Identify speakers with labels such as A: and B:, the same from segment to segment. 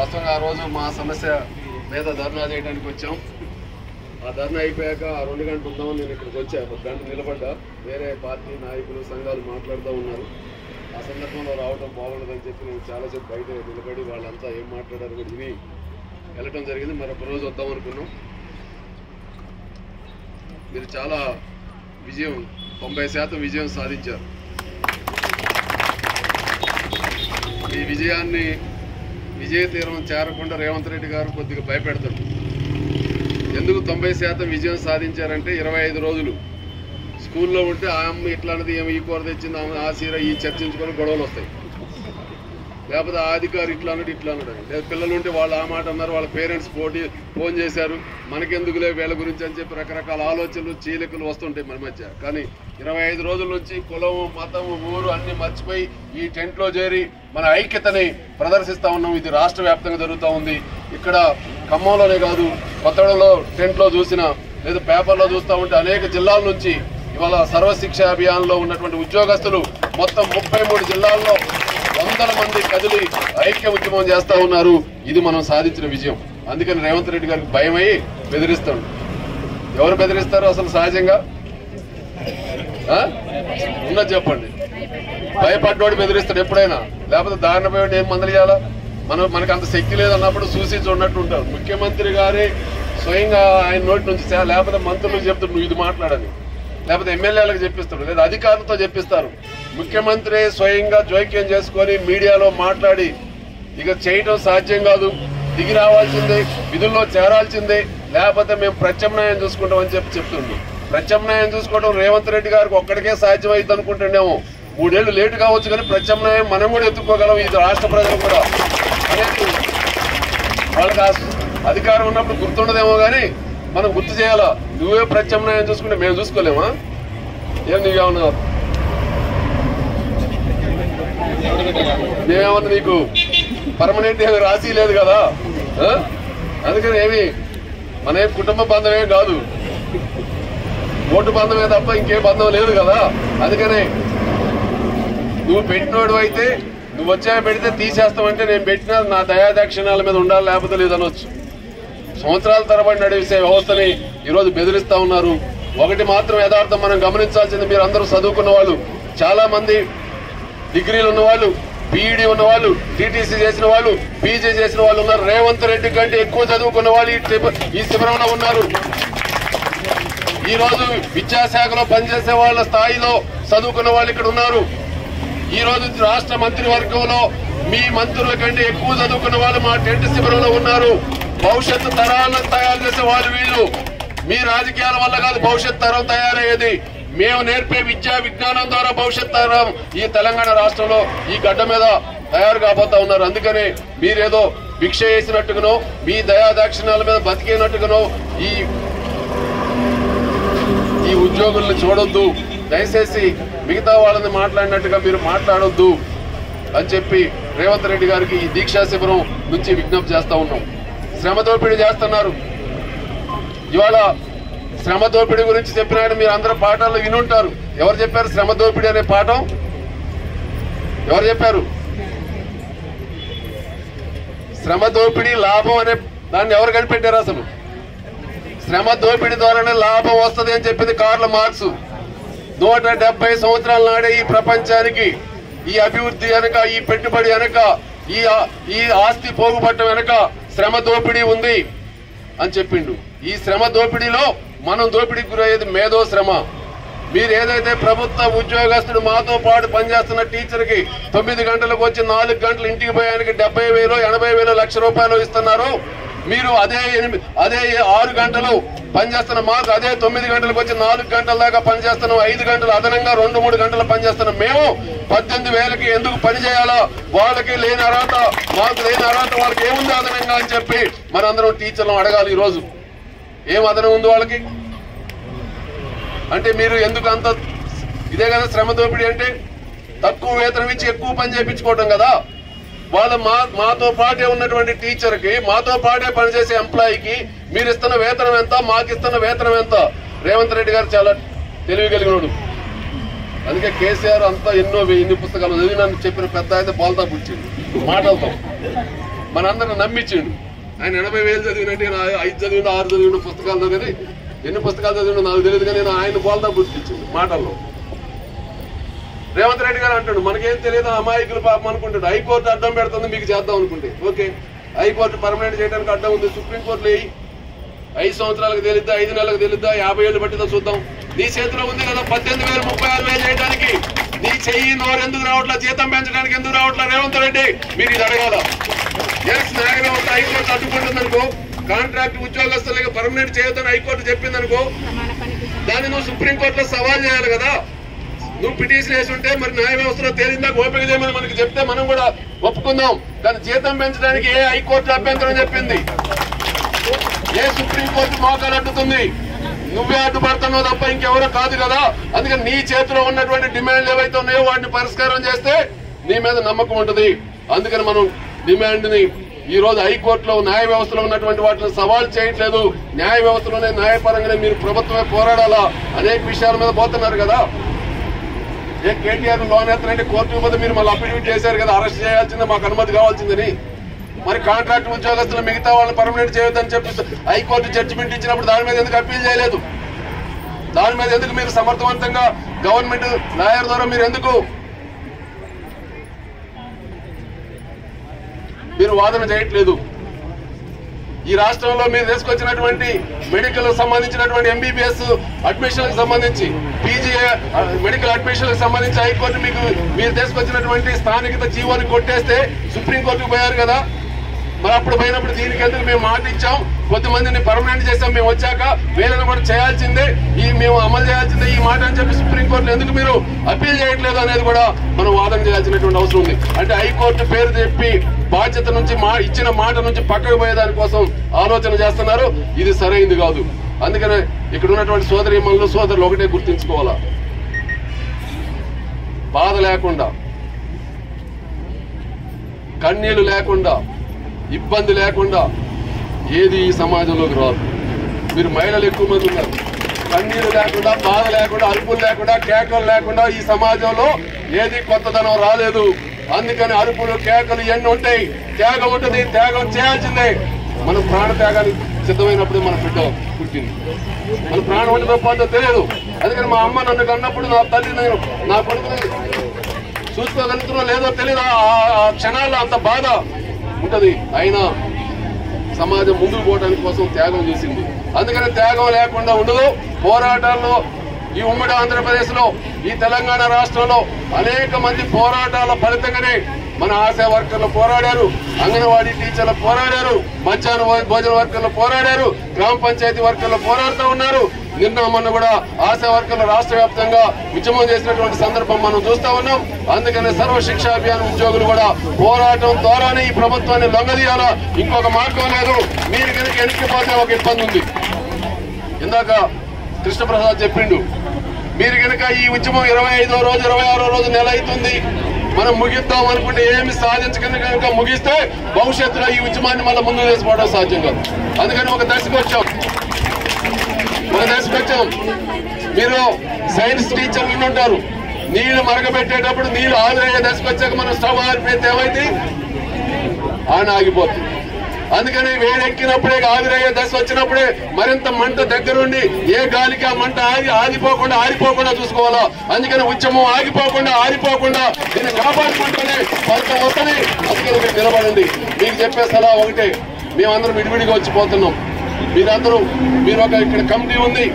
A: వాస్తవంగా ఆ రోజు మా సమస్య మీద ధర్నా చేయడానికి వచ్చాం. ఆ ధర్నా అయిపోయాక 2 గంటలు ఉందామని నేను ఇక్కడికి వచ్చా. 1 గంట నిలబడ్డా. వేరే పార్టీ నాయకులు సంఘాలు మాట్లాడుతూ ఉన్నారు. ఆ సందర్భంలో రావడం బాగుండదని చెప్పి నేను చాలాసేపు బయట నిలబడి వాళ్ళంతా ఏం మాట్లాడారు కూడా విని వెళ్ళటం జరిగింది. మరొక రోజు వద్దాం అనుకున్నాం. మీరు చాలా విజయం 90% విజయం సాధించారు. ఈ విజయాన్ని విజయ తీరం చేరకుండా రేవంత్ రెడ్డి గారు కొద్దిగా భయపెడతారు. ఎందుకు 90% విజయం సాధించారంటే 25 రోజులు స్కూల్లో ఉంటే ఆ అమ్మ ఇట్లాంటిది ఏమి ఈ కూర తెచ్చింది ఆ సీర ఈ చర్చించుకొని గొడవలు వస్తాయి. లేకపోతే ఆ అధికారి ఇట్లా అన్నాడు ఇట్లా అన్నాడు. లేదా పిల్లలు ఉంటే వాళ్ళు ఆ మాట అన్నారు, వాళ్ళ పేరెంట్స్ ఫోన్ చేశారు, మనకెందుకులే వీళ్ళ గురించి అని చెప్పి రకరకాల ఆలోచనలు చీలికలు వస్తుంటాయి మన మధ్య. కానీ 25 రోజుల నుంచి కులము మతము ఊరు అన్ని మర్చిపోయి ఈ టెంట్లో చేరి మన ఐక్యతని ప్రదర్శిస్తూ ఉన్నాం. ఇది రాష్ట్ర వ్యాప్తంగా జరుగుతూ ఉంది. ఇక్కడ ఖమ్మంలోనే కాదు, కొత్తగూడెంలో టెంట్లో చూసిన లేదా పేపర్లో చూస్తూ ఉంటే అనేక జిల్లాల నుంచి ఇవాళ సర్వశిక్ష అభియాన్లో ఉన్నటువంటి ఉద్యోగస్తులు మొత్తం 33 జిల్లాల్లో వందల మంది కదిలి ఐక్య ఉద్యమం చేస్తా ఉన్నారు. ఇది మనం సాధించిన విజయం. అందుకని రేవంత్ రెడ్డి గారికి భయమై బెదిరిస్తాడు. ఎవరు బెదిరిస్తారు అసలు సహజంగా? ఉన్నది చెప్పండి. భయపడ్డోడు బెదిరిస్తాడు ఎప్పుడైనా, లేకపోతే దారిన పోయి ఏం మందలు చేయాలా? మనకు అంత శక్తి లేదన్నప్పుడు చూసి చూడనట్టు ఉంటారు. ముఖ్యమంత్రి గారే స్వయంగా ఆయన నోటి నుంచి, లేకపోతే మంత్రులకు చెప్తాడు నువ్వు ఇది మాట్లాడని, లేకపోతే ఎమ్మెల్యేలకు చెప్పిస్తాడు, లేదా అధికారులతో చెప్పిస్తారు. ముఖ్యమంత్రి స్వయంగా జోక్యం చేసుకొని మీడియాలో మాట్లాడి ఇక చేయటం సాధ్యం కాదు, దిగి రావాల్సిందే, విధుల్లో చేరాల్సిందే, లేకపోతే మేము ప్రత్యామ్నాయం చూసుకుంటామని చెప్తుంది. ప్రత్యామ్నాయం చూసుకోవడం రేవంత్ రెడ్డి గారికి ఒక్కడికే సాధ్యం అవుతుంది అనుకుంటుండేమో. 3 ఏళ్లు లేటు కావచ్చు, కానీ ప్రత్యామ్నాయం మనం కూడా ఎత్తుకోగలం. ఇది రాష్ట్ర ప్రజలు కూడా అనేది వాళ్ళకి అధికారం ఉన్నప్పుడు గుర్తుండదేమో, కానీ మనం గుర్తు చేయాలా. నువ్వే ప్రత్యామ్నాయం చూసుకుంటే మేము చూసుకోలేమా? ఏం నీకేమన్నా మేమేమన్నా నీకు పర్మనెంట్ ఏమి రాసి లేదు కదా. అందుకని ఏమి మన కుటుంబ బంధమే కాదు, ఓటు బంధమే తప్ప ఇంకే బంధం లేదు కదా. అందుకనే నువ్వు పెట్టినోడు అయితే నువ్వు వచ్చా పెడితే తీసేస్తామంటే నేను పెట్టినా నా దయాదాక్షిణ్యాల మీద ఉండాలి, లేకపోతే లేదనొచ్చు. సంవత్సరాల తరబడి నడిసే వ్యవస్థని ఈరోజు బెదిరిస్తా ఉన్నారు. ఒకటి మాత్రం యథార్థం మనం గమనించాల్సింది, మీరు అందరూ చదువుకున్న వాళ్ళు, చాలా మంది డిగ్రీలు ఉన్నవాళ్ళు, బీఈడీ ఉన్నవాళ్ళు, టీటీసీ చేసిన వాళ్ళు, పీజీ చేసిన వాళ్ళు ఉన్నారు. రేవంత్ రెడ్డి కంటే ఎక్కువ చదువుకున్న వాళ్ళు ఈ శిబిరంలో ఉన్నారు. ఈ రోజు విద్యాశాఖలో పనిచేసే వాళ్ళ స్థాయిలో చదువుకున్న వాళ్ళు ఇక్కడ ఉన్నారు. ఈ రోజు రాష్ట్ర మంత్రివర్గంలో మీ మంత్రుల కంటే ఎక్కువ చదువుకున్న వాళ్ళు మా టెంట్ శిబిరంలో ఉన్నారు. భవిష్యత్తు తరాలను తయారు చేసే వాళ్ళు వీళ్ళు. మీ రాజకీయాల వల్ల కాదు భవిష్యత్ తరం తయారయ్యేది. మేము నేర్పే విద్యా విజ్ఞానం ద్వారా భవిష్యత్ తరం ఈ తెలంగాణ రాష్ట్రంలో ఈ గడ్డ మీద తయారు కాబోతా ఉన్నారు. అందుకనే మీరేదో భిక్ష వేసినట్టుగానో మీ దయాదాక్షిణ్యాల మీద బతికేనట్టుగానో ఈ ఉద్యోగుల్ని చూడొద్దు. దయచేసి మిగతా వాళ్ళని మాట్లాడినట్టుగా మీరు మాట్లాడొద్దు అని చెప్పి రేవంత్ రెడ్డి గారికి ఈ దీక్షా శిబిరం నుంచి విజ్ఞప్తి చేస్తా ఉన్నాం. శ్రమ దోపిడీ చేస్తున్నారు. ఇవాళ శ్రమ దోపిడీ గురించి చెప్పిన మీరు అందరూ పాఠాల్లో వినుంటారు. ఎవరు చెప్పారు శ్రమ దోపిడీ అనే పాఠం? ఎవరు చెప్పారు? శ్రమ దోపిడీ లాభం అనే దాన్ని ఎవరు కనిపెట్టారు? అసలు శ్రమ దోపిడీ ద్వారానే లాభం వస్తుంది అని చెప్పింది కార్ల్ మార్క్స్. 170 సంవత్సరాల నాడే ఈ ప్రపంచానికి ఈ అభివృద్ధి వెనక, ఈ పెట్టుబడి వెనక, ఈ ఆస్తి పోగుపట్టం వెనక శ్రమ దోపిడీ ఉంది అని చెప్పిండు. ఈ శ్రమ దోపిడీలో మనం దోపిడీకి గురయ్యేది మేధో శ్రమ. మీరు ఏదైతే ప్రభుత్వ ఉద్యోగస్తుడు మాతో పాటు పనిచేస్తున్న టీచర్కి 9 గంటలకు వచ్చి 4 గంటలు ఇంటికి పోయానికి 70,000, 80,000, ₹1,00,000 ఇస్తున్నారు. మీరు అదే 6 గంటలు పనిచేస్తున్న మాకు అదే 9 గంటలకు వచ్చి 4 గంటల దాకా పనిచేస్తున్నాం. 5 గంటలు అదనంగా 2-3 గంటలు పనిచేస్తున్నాం. మేము 18,000కి ఎందుకు పని చేయాలా? వాళ్ళకి లేని అర్హత, మాకు లేని అర్హత, వాళ్ళకి ఏముంది అదనంగా అని చెప్పి మనందరం టీచర్లను అడగాలి. ఈరోజు ఏం అదనం ఉంది వాళ్ళకి అంటే? మీరు ఎందుకు అంత ఇదే కదా శ్రమ దోపిడీ అంటే? తక్కువ వేతనం ఇచ్చి ఎక్కువ పని చేయించుకోవటం కదా. వాళ్ళ మాతో పాటే ఉన్నటువంటి టీచర్కి, మాతో పాటే పనిచేసే ఎంప్లాయీకి మీరు ఇస్తున్న వేతనం ఎంత, మాకు ఇస్తున్న వేతనం ఎంత? రేవంత్ రెడ్డి గారు చాలా తెలివి కలిగినోడు. అందుకే కేసీఆర్ అంతా ఇన్ని పుస్తకాలు చదివి నన్ను చెప్పిన పెద్ద అయితే బోల్తా పుచ్చింది మాటలతో. మనందరం నమ్మించిండు. ఆయన 80,000 చదివినట్టు 5 చదివిండు 6 చదివిండు పుస్తకాలు చదివి ఎన్ని పుస్తకాలు చదివిండు నాకు తెలియదు, కానీ నేను ఆయన పోల్దా గుర్తించింది మాటల్లో. రేవంత్ రెడ్డి గారు అంటాడు మనకేం తెలియదు అమాయకులు పాపం అనుకుంటాడు. హైకోర్టు అడ్డం పెడుతుంది మీకు చేద్దాం అనుకుంటే. ఓకే, హైకోర్టు పర్మనెంట్ చేయడానికి అడ్డం ఉంది, సుప్రీంకోర్టులో 5 సంవత్సరాలకు తెలిద్దా 5 నెలలకు తెలిద్దా 50 ఏళ్ళు పట్టిదో చూద్దాం. నీ చేతిలో ఉంది కదా 18,000 36,000 చేయడానికి. నీ చెయ్యి నోరు ఎందుకు రావట్లా, జీతం పెంచడానికి ఎందుకు రావట్లా రేవంత్ రెడ్డి? మీరు ఇది అడగాల. న్యాయ వ్యవస్థ హైకోర్టు అడ్డుకుంటుందనుకో, కాంట్రాక్ట్ ఉద్యోగస్తులకి పర్మనెంట్ చేయొద్దని హైకోర్టు చెప్పిందనుకో, దాన్ని నువ్వు సుప్రీంకోర్టులో సవాల్ చేయాలి కదా. నువ్వు పిటిషన్ వేసి ఉంటే మరి న్యాయ వ్యవస్థలో తేలిందాక ఓపిక చేయమని మనకి చెప్తే మనం కూడా ఒప్పుకుందాం. కానీ జీతం పెంచడానికి ఏ హైకోర్టు అభ్యంతరం చెప్పింది? ఏ సుప్రీంకోర్టు మోకాలు అడ్డుతుంది? నువ్వే అడ్డుపడుతున్నావు తప్ప ఇంకెవరో కాదు కదా. అందుకని నీ చేతిలో ఉన్నటువంటి డిమాండ్లు ఏవైతే ఉన్నాయో వాటిని పరిష్కారం చేస్తే నీ మీద నమ్మకం ఉంటుంది. అందుకని మనం డిమాండ్ ని ఈ రోజు హైకోర్టులో న్యాయ వ్యవస్థలో ఉన్నటువంటి వాటిని సవాల్ చేయట్లేదు. న్యాయ వ్యవస్థలోనే న్యాయపరంగానే మీరు ప్రభుత్వమే పోరాడాలా. అనేక విషయాల మీద పోతున్నారు కదా. ఏ కేటీఆర్ లోన్ ఎత్తనంటే కోర్టు మీద మీరు మళ్ళీ అఫిడవిట్ చేశారు కదా, అరెస్ట్ చేయాల్సిందే, మాకు అనుమతి కావాల్సిందని. మరి కాంట్రాక్ట్ ఉద్యోగస్తులు మిగతా వాళ్ళని పర్మనెంట్ చేయొద్దని చెప్పి హైకోర్టు జడ్జిమెంట్ ఇచ్చినప్పుడు దాని మీద ఎందుకు అప్పీల్ చేయలేదు? దాని మీద ఎందుకు మీరు సమర్థవంతంగా గవర్నమెంట్ లాయర్ ద్వారా మీరు వాదన చేయట్లేదు? ఈ రాష్ట్రంలో మీరు తీసుకొచ్చినటువంటి మెడికల్ సంబంధించినటువంటి ఎంబీబీఎస్ అడ్మిషన్ సంబంధించి పీజీ మెడికల్ అడ్మిషన్ సంబంధించి హైకోర్టు మీరు తీసుకొచ్చినటువంటి స్థానికత జీవోని కొట్టేస్తే సుప్రీంకోర్టుకు పోయారు కదా. మరి అప్పుడు పోయినప్పుడు దీనికి ఎందుకు మేము మాట ఇచ్చాం, కొద్దిమందిని పర్మనెంట్ చేసాం, మేము వచ్చాక వీళ్ళని కూడా చేయాల్సిందే, మేము అమలు చేయాల్సిందే ఈ మాట అని చెప్పి సుప్రీంకోర్టులో ఎందుకు మీరు అప్పీల్ చేయట్లేదు అనేది కూడా మనం వాదన చేయాల్సినటువంటి అవసరం ఉంది. అంటే హైకోర్టు పేరు చెప్పి బాధ్యత నుంచి ఇచ్చిన మాట నుంచి పక్కకు పోయేదాని కోసం ఆలోచన చేస్తున్నారు. ఇది సరైంది కాదు. అందుకనే ఇక్కడ ఉన్నటువంటి సోదరీమణులు సోదరులు ఒకటే గుర్తించుకోవాలా, బాధ లేకుండా, కన్నీళ్లు లేకుండా, ఇబ్బంది లేకుండా ఏది ఈ సమాజంలోకి రాదు. మీరు మహిళలు ఎక్కువ మంది ఉన్నారు. కన్నీళ్లు లేకుండా, బాధ లేకుండా, అరుపులు లేకుండా, కేకలు లేకుండా ఈ సమాజంలో ఏది కొత్తదనం రాలేదు. అందుకని అరుపులు కేకలు ఇవన్నీ ఉంటాయి, త్యాగం ఉంటుంది, త్యాగం చేయాల్సిందే. మన ప్రాణ త్యాగానికి సిద్ధమైనప్పుడు మన బిడ్డ పుట్టింది. మన ప్రాణం ఉంటుందో పోతే తెలియదు. అందుకని మా అమ్మ నన్ను కన్నప్పుడు నా తల్లి నేను నా కొడుకుని చూసుకోగలుగుతున్నా లేదో తెలియదు. ఆ క్షణాల్లో అంత బాధ ఉంటది. అయినా సమాజం ముందుకు పోవడానికి కోసం త్యాగం చేసింది. అందుకని త్యాగం లేకుండా ఉండదు. పోరాటాల్లో ఈ ఉమ్మడి ఆంధ్రప్రదేశ్ లో, ఈ తెలంగాణ రాష్ట్రంలో అనేక మంది పోరాటాల ఫలితంగానే మన ఆశా వర్కర్లు పోరాడారు, అంగన్వాడీ టీచర్లు పోరాడారు, మధ్యాహ్న భోజన వర్కర్లు పోరాడారు, గ్రామ పంచాయతీ వర్కర్లు పోరాడుతూ ఉన్నారు. నిన్న మొన్న కూడా ఆశా వర్కర్లు రాష్ట్ర వ్యాప్తంగా ఉద్యమం చేసినటువంటి సందర్భం మనం చూస్తా ఉన్నాం. అందుకనే సర్వశిక్ష అభియాన్ ఉద్యోగులు కూడా పోరాటం ద్వారానే ఈ ప్రభుత్వాన్ని లొంగదీయాలా, ఇంకొక మార్గం లేదు. మీరు కనుక వెనక్కిపోతే ఒక ఇబ్బంది ఉంది. ఇందాక కృష్ణప్రసాద్ చెప్పిండు, మీరు కనుక ఈ ఉద్యమం 25వ రోజు 26వ రోజు నెల అవుతుంది, మనం ముగిద్దాం అనుకుంటే ఏమి సాధించకుండా కనుక ముగిస్తే భవిష్యత్తులో ఈ ఉద్యమాన్ని మళ్ళీ ముందుకు తీసుకోవడం సాధ్యం కాదు. అందుకని ఒక దశకు వచ్చాం. మీరు సైన్స్ టీచర్లు ఉంటారు, నీళ్లు మరగబెట్టేటప్పుడు నీళ్లు ఆవిరయ్యే దశకు వచ్చాక మనం స్టవ్ ఆరిపోతే ఏమైంది, ఆగిపోతుంది. అందుకని వేడెక్కినప్పుడే ఆవిరయ్యే దశ వచ్చినప్పుడే మరింత మంట దగ్గరుండి ఏ గాలికి ఆ మంట ఆరిపోకుండా చూసుకోవాలా. అందుకని ఉద్యమం ఆగిపోకుండా ఆరిపోకుండా దీన్ని కాపాడుకుంటూనే ఫలితం వస్తుంది. అందుకని మీరు నిలబడండి. మీకు చెప్పే సలహా ఒకటే, మేమందరం విడివిడిగా వచ్చిపోతున్నాం. మీరు ఒక ఇక్కడ కమిటీ ఉంది,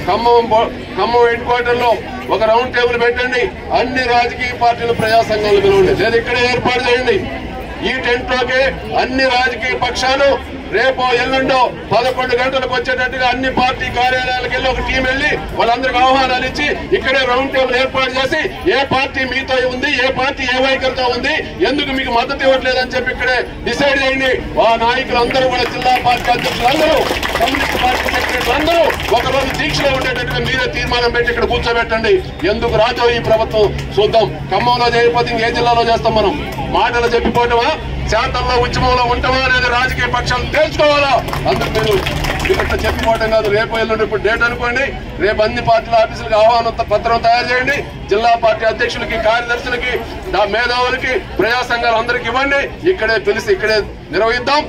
A: ఖమ్మం హెడ్ క్వార్టర్ లో ఒక రౌండ్ టేబుల్ పెట్టండి. అన్ని రాజకీయ పార్టీలు ప్రజా సంఘాలు పిలవండి, లేదా ఇక్కడే ఏర్పాటు చేయండి. ఈ టెంట్ లోకే అన్ని రాజకీయ పక్షాలు రేపో ఎల్లుండో 11 గంటలకు వచ్చేటట్టుగా అన్ని పార్టీ కార్యాలయాలకు వెళ్ళి ఒక టీం వెళ్ళి వాళ్ళందరికీ ఆహ్వానాలు ఇచ్చి ఇక్కడే రౌండ్ టేబుల్ ఏర్పాటు చేసి ఏ పార్టీ మీతో ఉంది, ఏ పార్టీ ఏ వైఖరితో ఉంది, ఎందుకు మీకు మద్దతు ఇవ్వట్లేదని చెప్పి ఇక్కడే డిసైడ్ చేయండి. ఆ నాయకులందరూ కూడా, జిల్లా పార్టీ అధ్యక్షులందరూ, కమ్యూనిస్ట్ పార్టీ సెక్రటరీలు అందరూ ఒకరోజు దీక్షలో ఉండేటట్టుగా మీరే తీర్మానం పెట్టి ఇక్కడ కూర్చోబెట్టండి. ఎందుకు రాజో ఈ ప్రభుత్వం చూద్దాం. ఖమ్మంలో చేయకపోతే ఇంకే జిల్లాలో చేస్తాం. మనం మాటలు చెప్పిపోవటమా, శాతంలో ఉద్యమంలో ఉంటామా అనేది రాజకీయ పక్షాలు తెలుసుకోవాలా. అందుకు మీరు ఇట్లా చెప్పిపోవటం కాదు. రేపు ఎల్లుండి ఇప్పుడు డేట్ అనుకోండి, రేపు అన్ని పార్టీల ఆఫీసులకు ఆహ్వాన పత్రం తయారు చేయండి. జిల్లా పార్టీ అధ్యక్షులకి, కార్యదర్శులకి, మేధావులకి, ప్రజా సంఘాలందరికీ ఇవ్వండి. ఇక్కడే పిలిచి ఇక్కడే నిర్వహిద్దాం.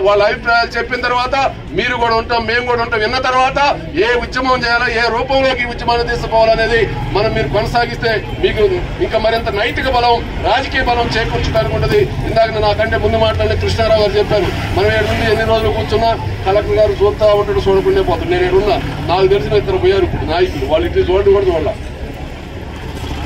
A: వాళ్ళ అభిప్రాయాలు చెప్పిన తర్వాత మీరు కూడా ఉంటాం, మేము కూడా ఉంటాం. విన్న తర్వాత ఏ ఉద్యమం చేయాలో, ఏ రూపంలోకి ఉద్యమాన్ని తీసుకోవాలనేది మీరు కొనసాగిస్తే మీకు ఇంకా మరింత నైతిక బలం, రాజకీయ బలం చేకూర్చడానికి ఉంటుంది. ఇందాక నాకంటే ముందు మాట్లాడిన కృష్ణారావు గారు చెప్పారు, మనం ఏడుండి ఎన్ని రోజులు కూర్చున్నా కలెక్టర్ గారు చూస్తా ఉంటాడు, చూడకుండా పోతాడు. నేను ఏడున్నా, నాకు తెలిసిన ఇద్దరు పోయారు నాయకులు, వాళ్ళు ఇటు చూడండి కూడా చూడాల.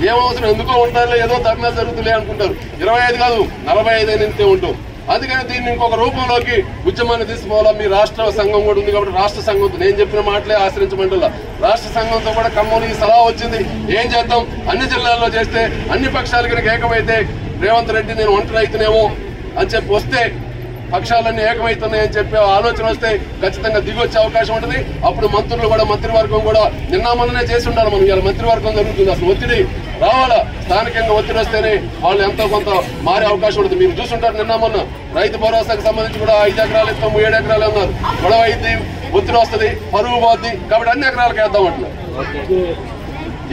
A: ఏమవసరం, ఎందుకో ఉంటారులే, ఏదో ధర్నా జరుగుతులే అనుకుంటారు. 25 కాదు 45 నింతే ఉంటాం. అందుకని దీన్ని ఇంకొక రూపంలోకి ఉద్యమాన్ని తీసుకోవాలా. మీ రాష్ట్ర సంఘం కూడా ఉంది కాబట్టి రాష్ట్ర సంఘంతో నేను చెప్పిన మాటలే ఆశ్రయించమంటున్నా. రాష్ట్ర సంఘంతో కూడా ఖమ్మంలో ఈ సలహా వచ్చింది. ఏం చేద్దాం, అన్ని జిల్లాల్లో చేస్తే అన్ని పక్షాలు కనుక ఏకమైతే, రేవంత్ రెడ్డి నేను ఒంటరి అవుతున్నామో అని చెప్పి వస్తే, పక్షాలన్నీ ఏకమవుతున్నాయని చెప్పే ఆలోచన వస్తే ఖచ్చితంగా దిగొచ్చే అవకాశం ఉంటుంది. అప్పుడు మంత్రులు కూడా, మంత్రివర్గం కూడా నిన్న మొన్ననే చేసి ఉండాలి. మనం ఇలా మంత్రివర్గం జరుగుతుంది, అసలు ఒత్తిడి రావాలా. స్థానికంగా ఒత్తిడి వస్తేనే వాళ్ళు ఎంతో కొంత మారే అవకాశం ఉంటుంది. మీరు చూసుంటారు, నిన్న మొన్న రైతు భరోసాకు సంబంధించి కూడా 5 ఎకరాలు ఇస్తాము, 7 ఎకరాలు అన్నారు. గొడవ అయింది, ఒత్తిడి వస్తుంది, పరువు పోద్ది. కాబట్టి అన్ని ఎకరాలకు వేద్దాం అంటున్నారు.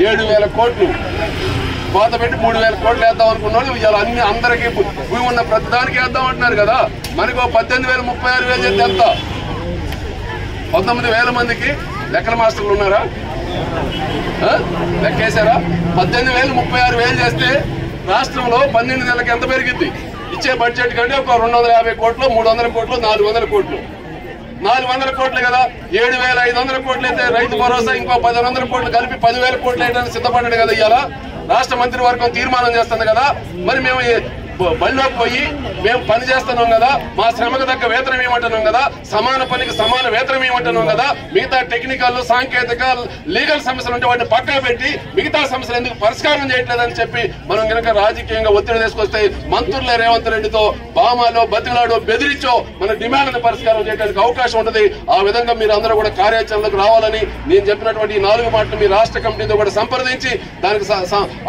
A: 7,000 కోట్లు కోత పెట్టి 3,000 కోట్లు వేద్దాం అనుకున్నాడు. ఇవాళ అన్ని అందరికీ భూమి ఉన్న ప్రతిదానికి వేద్దాం అంటున్నారు కదా. మనకు 18,000, 36,000 చేస్తే ఎంత? 19,000 మందికి లెక్కల మాస్టర్లు ఉన్నారా? లెక్కేశారా? 18,000, 36,000 చేస్తే రాష్ట్రంలో 12 నెలలకు ఎంత పెరిగింది? ఇచ్చే బడ్జెట్ కంటే ఒక 250 కోట్లు, 300 కోట్లు, 400 కోట్లు. 400 కోట్లు కదా. 7,500 కోట్లు అయితే రైతు భరోసా ఇంకో 1,100 కోట్లు కలిపి 10,000 కోట్లు వేయడానికి సిద్ధపడ్డాడు కదా. ఇవాళ రాష్ట్ర మంత్రివర్గం తీర్మానం చేస్తుంది కదా. మరి మేము బళ్ళోకి పోయి మేము పని చేస్తున్నాం కదా, మా శ్రమకు తగ్గ వేతనం ఏమంటున్నాం కదా, సమాన పనికి సమాన వేతనం ఏమంటున్నాం కదా. మిగతా టెక్నికల్, సాంకేతిక, లీగల్ సమస్యలు ఉంటే వాటిని పక్కన పెట్టి మిగతా సమస్యలు ఎందుకు పరిష్కారం చేయట్లేదని చెప్పి మనం కనుక రాజకీయంగా ఒత్తిడి తీసుకొస్తే మంత్రులే రేవంత్ రెడ్డితో బామాలో, బతిలాడో, బెదిరించో మన డిమాండ్ని పరిష్కారం చేయడానికి అవకాశం ఉంటుంది. ఆ విధంగా మీరు అందరూ కూడా కార్యాచరణకు రావాలని నేను చెప్పినటువంటి ఈ 4 మాటలు మీ రాష్ట్ర కమిటీతో కూడా సంప్రదించి దానికి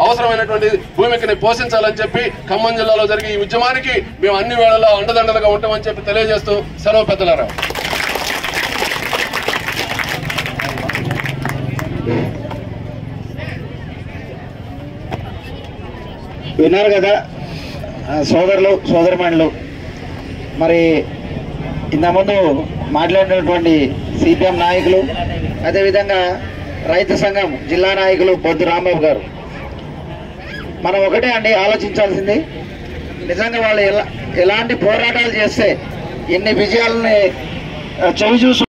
A: అవసరమైనటువంటి భూమికని పోషించాలని చెప్పి ఖమ్మం జిల్లాలో జరిగే ఈ ఉద్యమానికి మేము అన్ని వేళలా అండదండలుగా ఉంటామని చెప్పి తెలియజేస్తూ సెలవు పెద్దలారా.
B: విన్నారు కదా సోదరులు, సోదరిమణులు. మరి ఇంతకుముందు మాట్లాడినటువంటి సిపిఎం నాయకులు, అదేవిధంగా రైతు సంఘం జిల్లా నాయకులు బొద్దు రాంబాబు గారు, మనం ఒకటే అండి ఆలోచించాల్సింది, నిజంగా వాళ్ళు ఎలాంటి పోరాటాలు చేస్తే ఎన్ని విజయాలని చవి చూసు